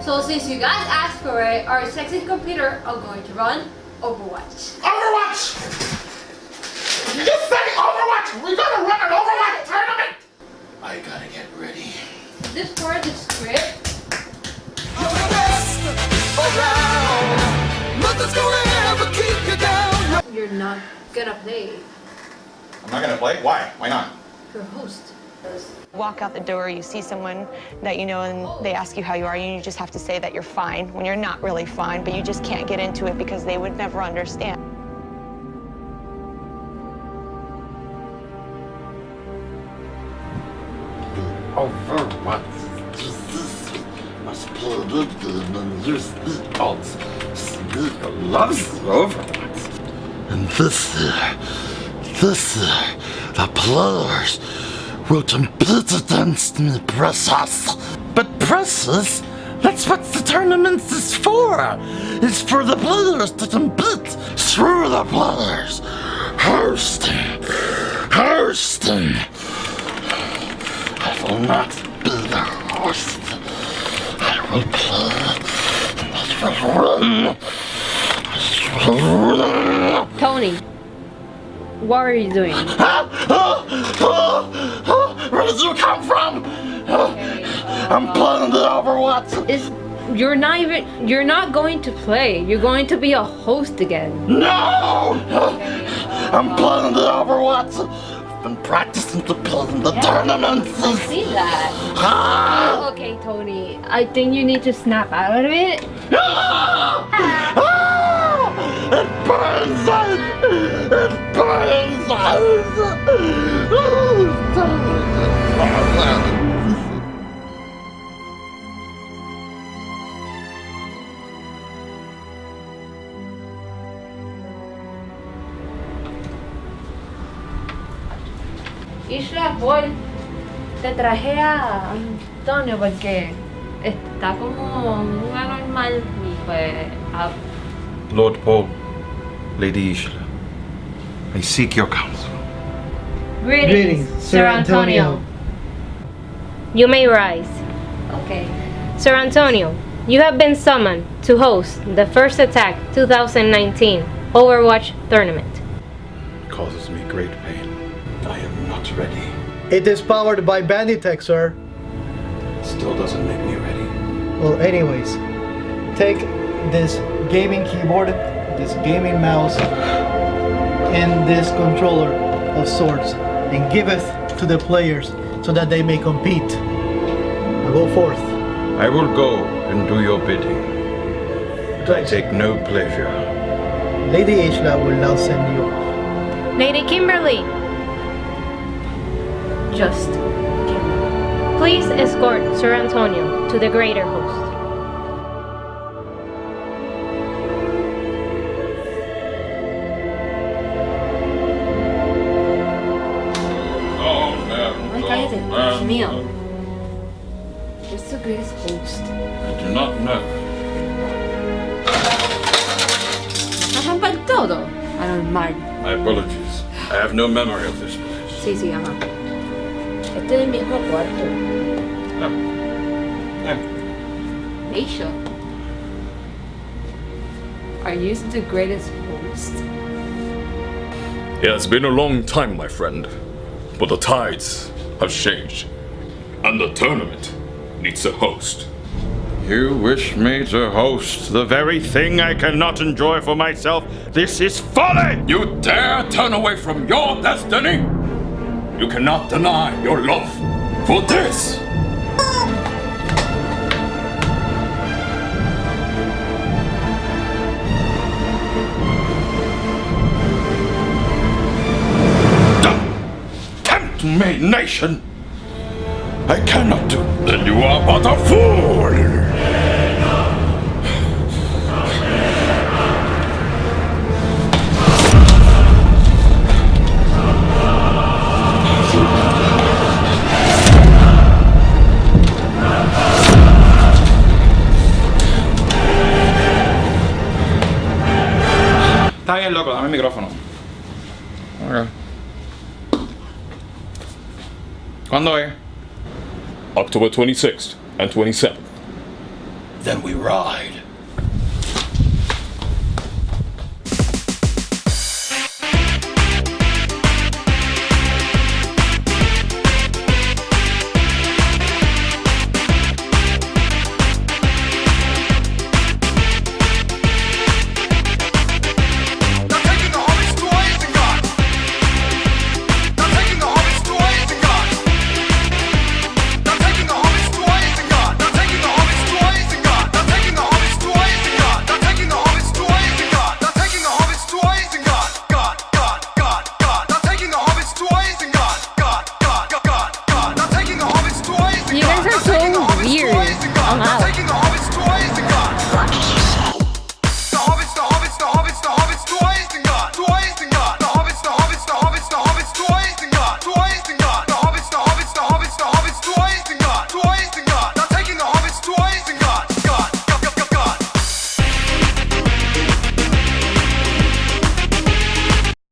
So since you guys asked for it, our sexy computer are going to run Overwatch. Overwatch! You just say Overwatch! We gotta run an Overwatch tournament! I gotta get ready. This part of the script. You're the best around. Nothing's gonna ever keep you down. You're not gonna play. I'm not gonna play? Why? Why not? You're a host. Walk out the door, you see someone that you know and they ask you how you are, and you just have to say that you're fine when you're not really fine, but you just can't get into it because they would never understand. Overwatch. Must play and use the odds. Loves Overwatch. And this year, the players will compete against me, precious. But precious, that's what the tournament is for. It's for the players to compete through the players. Hosting. I will not be the host. I will play. I will run. Tony, what are you doing? Where did you come from? I'm playing the Overwatch. You're not going to play. You're going to be a host again. No! I'm playing the Overwatch. I've been practicing to play in the tournaments. I see that. Okay, Tony. I think you need to snap out of it. It burns us! It burns us! Isla, Paul, te traje a Antonio porque está como muy anormal y pues... Lord Paul, Lady Isla, I seek your counsel. Greetings, Sir Antonio. You may rise. Okay. Sir Antonio, you have been summoned to host the First Attack 2019 Overwatch Tournament. It causes me great pain. I am not ready. It is powered by Bandi Tech, sir. It still doesn't make me ready. Well, anyways, take this gaming keyboard, this gaming mouse, and this controller of sorts, and give it to the players so that they may compete. Now go forth. I will go and do your bidding. But I take no pleasure. Lady Isla will now send you. Lady Kimberly, Just please escort Sir Antonio to the greater host. Ay, cállate, Dios mío. It's the greatest host. I do not know. Ajá, todo. Anormal. My apologies. I have no memory of this place. Sí, ajá. Este es el mismo cuarto. Aisha, are you the greatest host? It has been a long time, my friend, but the tides have changed, and the tournament needs a host. You wish me to host the very thing I cannot enjoy for myself? This is folly! You dare turn away from your destiny? You cannot deny your love for this! Tempt me, nation! I cannot do. Then you are but a fool! Está bien, loco, dame el micrófono. Okay. ¿Cuándo es? October 26th and 27th. Then we ride.